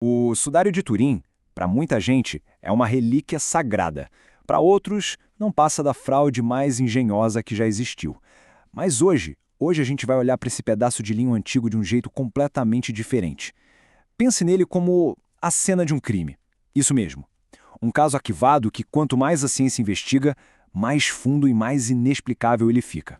O sudário de Turim, para muita gente, é uma relíquia sagrada. Para outros, não passa da fraude mais engenhosa que já existiu. Mas hoje a gente vai olhar para esse pedaço de linho antigo de um jeito completamente diferente. Pense nele como a cena de um crime. Isso mesmo. Um caso arquivado que, quanto mais a ciência investiga, mais fundo e mais inexplicável ele fica.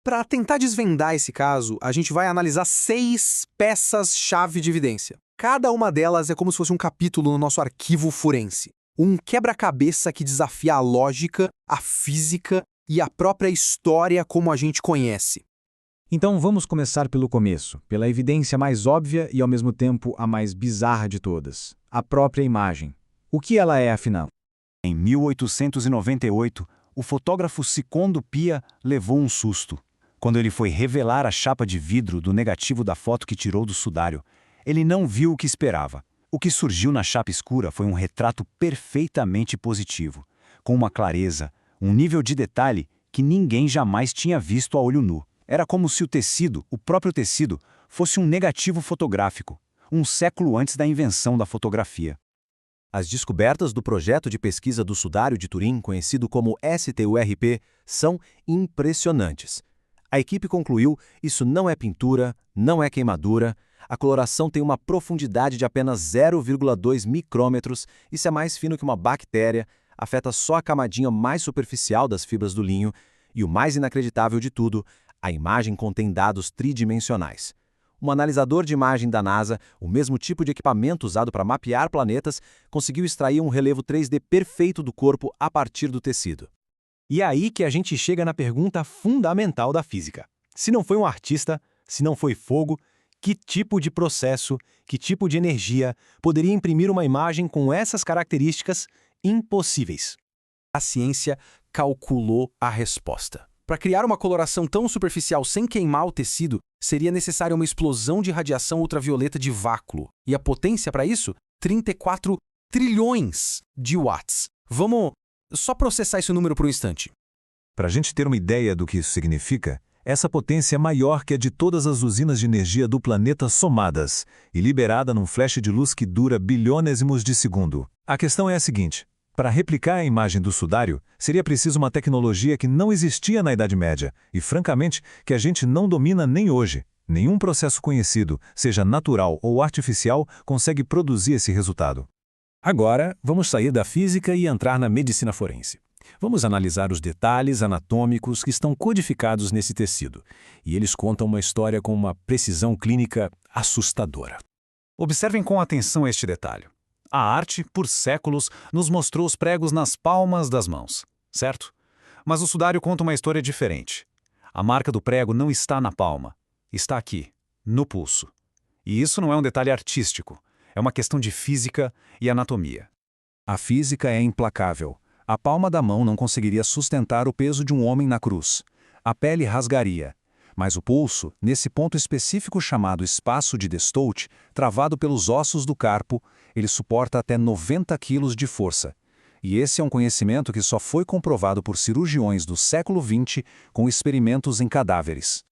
Para tentar desvendar esse caso, a gente vai analisar 6 peças-chave de evidência. Cada uma delas é como se fosse um capítulo no nosso arquivo forense. Um quebra-cabeça que desafia a lógica, a física e a própria história como a gente conhece. Então vamos começar pelo começo, pela evidência mais óbvia e ao mesmo tempo a mais bizarra de todas, a própria imagem. O que ela é, afinal? Em 1898, o fotógrafo Secondo Pia levou um susto. Quando ele foi revelar a chapa de vidro do negativo da foto que tirou do sudário, ele não viu o que esperava. O que surgiu na chapa escura foi um retrato perfeitamente positivo, com uma clareza, um nível de detalhe que ninguém jamais tinha visto a olho nu. Era como se o tecido, o próprio tecido, fosse um negativo fotográfico, um século antes da invenção da fotografia. As descobertas do projeto de pesquisa do sudário de Turim, conhecido como STURP, são impressionantes. A equipe concluiu: isso não é pintura, não é queimadura, a coloração tem uma profundidade de apenas 0,2 micrômetros, isso é mais fino que uma bactéria, afeta só a camadinha mais superficial das fibras do linho, e o mais inacreditável de tudo, a imagem contém dados tridimensionais. Um analisador de imagem da NASA, o mesmo tipo de equipamento usado para mapear planetas, conseguiu extrair um relevo 3D perfeito do corpo a partir do tecido. E é aí que a gente chega na pergunta fundamental da física. Se não foi um artista, se não foi fogo, que tipo de processo, que tipo de energia poderia imprimir uma imagem com essas características impossíveis? A ciência calculou a resposta. Para criar uma coloração tão superficial sem queimar o tecido, seria necessária uma explosão de radiação ultravioleta de vácuo. E a potência para isso? 34 trilhões de watts. Vamos só processar esse número por um instante. Para a gente ter uma ideia do que isso significa, essa potência é maior que a de todas as usinas de energia do planeta somadas e liberada num flash de luz que dura bilionésimos de segundo. A questão é a seguinte: para replicar a imagem do sudário, seria preciso uma tecnologia que não existia na Idade Média e, francamente, que a gente não domina nem hoje. Nenhum processo conhecido, seja natural ou artificial, consegue produzir esse resultado. Agora, vamos sair da física e entrar na medicina forense. Vamos analisar os detalhes anatômicos que estão codificados nesse tecido, e eles contam uma história com uma precisão clínica assustadora. Observem com atenção este detalhe. A arte, por séculos, nos mostrou os pregos nas palmas das mãos, certo? Mas o sudário conta uma história diferente. A marca do prego não está na palma, está aqui, no pulso. E isso não é um detalhe artístico, é uma questão de física e anatomia. A física é implacável. A palma da mão não conseguiria sustentar o peso de um homem na cruz. A pele rasgaria. Mas o pulso, nesse ponto específico chamado espaço de Destolt, travado pelos ossos do carpo, ele suporta até 90 quilos de força. E esse é um conhecimento que só foi comprovado por cirurgiões do século XX com experimentos em cadáveres.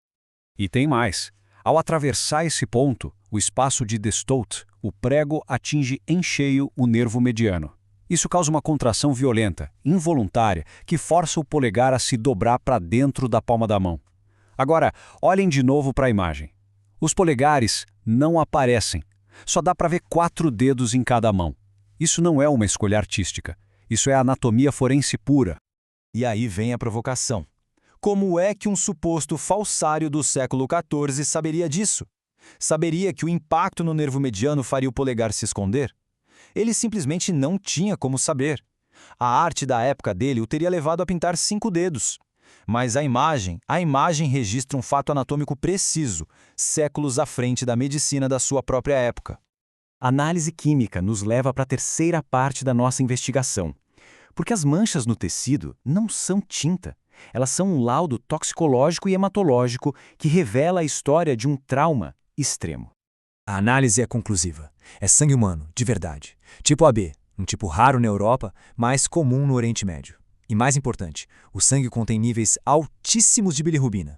E tem mais. Ao atravessar esse ponto, o espaço de Destolt, o prego atinge em cheio o nervo mediano. Isso causa uma contração violenta, involuntária, que força o polegar a se dobrar para dentro da palma da mão. Agora, olhem de novo para a imagem. Os polegares não aparecem. Só dá para ver 4 dedos em cada mão. Isso não é uma escolha artística. Isso é anatomia forense pura. E aí vem a provocação. Como é que um suposto falsário do século XIV saberia disso? Saberia que o impacto no nervo mediano faria o polegar se esconder? Ele simplesmente não tinha como saber. A arte da época dele o teria levado a pintar 5 dedos. Mas a imagem registra um fato anatômico preciso, séculos à frente da medicina da sua própria época. A análise química nos leva para a terceira parte da nossa investigação. Porque as manchas no tecido não são tinta. Elas são um laudo toxicológico e hematológico que revela a história de um trauma extremo. A análise é conclusiva. É sangue humano, de verdade. Tipo AB, um tipo raro na Europa, mas comum no Oriente Médio. E mais importante, o sangue contém níveis altíssimos de bilirrubina.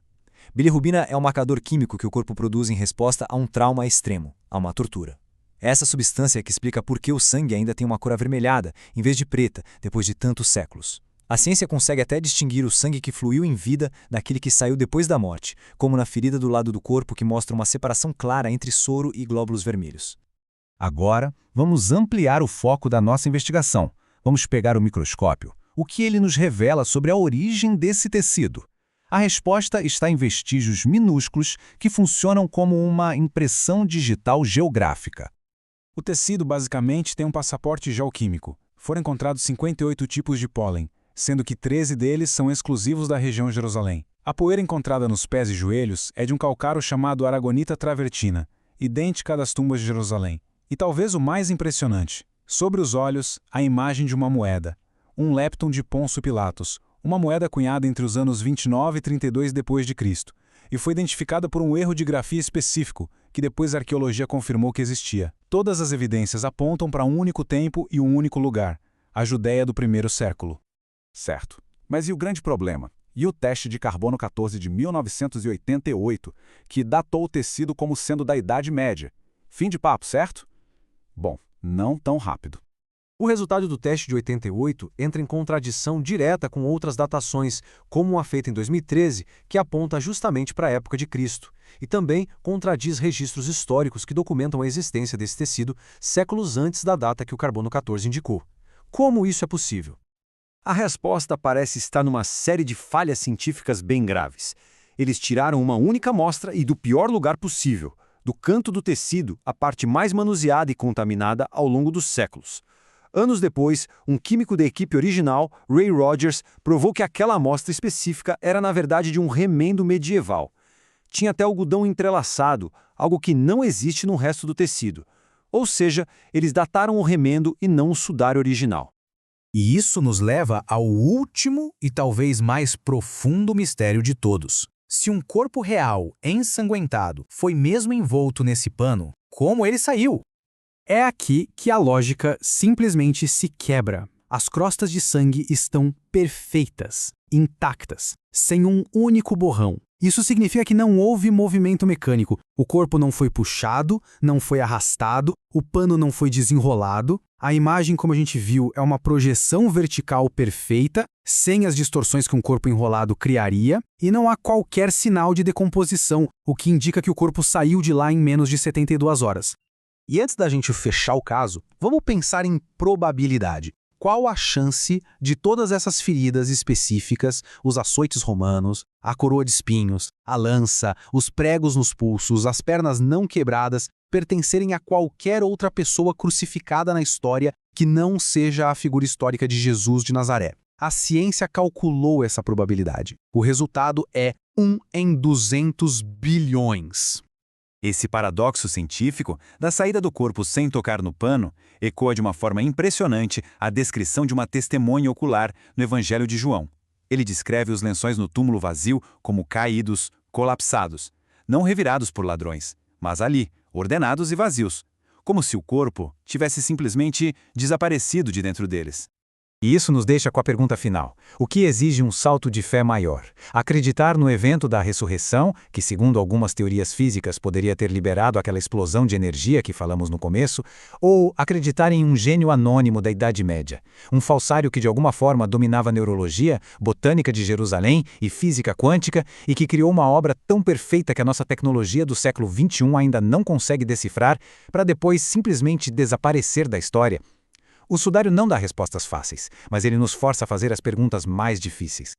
Bilirrubina é um marcador químico que o corpo produz em resposta a um trauma extremo, a uma tortura. Essa substância é que explica por que o sangue ainda tem uma cor avermelhada, em vez de preta, depois de tantos séculos. A ciência consegue até distinguir o sangue que fluiu em vida daquele que saiu depois da morte, como na ferida do lado do corpo que mostra uma separação clara entre soro e glóbulos vermelhos. Agora, vamos ampliar o foco da nossa investigação. Vamos pegar o microscópio. O que ele nos revela sobre a origem desse tecido? A resposta está em vestígios minúsculos que funcionam como uma impressão digital geográfica. O tecido basicamente tem um passaporte geoquímico. Foram encontrados 58 tipos de pólen, sendo que 13 deles são exclusivos da região de Jerusalém. A poeira encontrada nos pés e joelhos é de um calcário chamado aragonita travertina, idêntica à das tumbas de Jerusalém. E talvez o mais impressionante, sobre os olhos, a imagem de uma moeda, um lepton de Pôncio Pilatos, uma moeda cunhada entre os anos 29 e 32 d.C., e foi identificada por um erro de grafia específico, que depois a arqueologia confirmou que existia. Todas as evidências apontam para um único tempo e um único lugar, a Judéia do primeiro século. Certo. Mas e o grande problema? E o teste de carbono 14 de 1988, que datou o tecido como sendo da Idade Média? Fim de papo, certo? Bom, não tão rápido. O resultado do teste de 88 entra em contradição direta com outras datações, como a feita em 2013, que aponta justamente para a época de Cristo, e também contradiz registros históricos que documentam a existência desse tecido séculos antes da data que o carbono 14 indicou. Como isso é possível? A resposta parece estar numa série de falhas científicas bem graves. Eles tiraram uma única amostra e do pior lugar possível, do canto do tecido, a parte mais manuseada e contaminada ao longo dos séculos. Anos depois, um químico da equipe original, Ray Rogers, provou que aquela amostra específica era na verdade de um remendo medieval. Tinha até algodão entrelaçado, algo que não existe no resto do tecido. Ou seja, eles dataram o remendo e não o sudário original. E isso nos leva ao último e talvez mais profundo mistério de todos. Se um corpo real, ensanguentado, foi mesmo envolto nesse pano, como ele saiu? É aqui que a lógica simplesmente se quebra. As crostas de sangue estão perfeitas, intactas, sem um único borrão. Isso significa que não houve movimento mecânico. O corpo não foi puxado, não foi arrastado, o pano não foi desenrolado. A imagem, como a gente viu, é uma projeção vertical perfeita, sem as distorções que um corpo enrolado criaria, e não há qualquer sinal de decomposição, o que indica que o corpo saiu de lá em menos de 72 horas. E antes da gente fechar o caso, vamos pensar em probabilidade. Qual a chance de todas essas feridas específicas, os açoites romanos, a coroa de espinhos, a lança, os pregos nos pulsos, as pernas não quebradas, pertencerem a qualquer outra pessoa crucificada na história que não seja a figura histórica de Jesus de Nazaré? A ciência calculou essa probabilidade. O resultado é 1 em 200 bilhões. Esse paradoxo científico da saída do corpo sem tocar no pano ecoa de uma forma impressionante a descrição de uma testemunha ocular no Evangelho de João. Ele descreve os lençóis no túmulo vazio como caídos, colapsados, não revirados por ladrões, mas ali, ordenados e vazios, como se o corpo tivesse simplesmente desaparecido de dentro deles. E isso nos deixa com a pergunta final. O que exige um salto de fé maior? Acreditar no evento da ressurreição, que segundo algumas teorias físicas poderia ter liberado aquela explosão de energia que falamos no começo, ou acreditar em um gênio anônimo da Idade Média, um falsário que de alguma forma dominava neurologia, botânica de Jerusalém e física quântica e que criou uma obra tão perfeita que a nossa tecnologia do século XXI ainda não consegue decifrar para depois simplesmente desaparecer da história? O sudário não dá respostas fáceis, mas ele nos força a fazer as perguntas mais difíceis.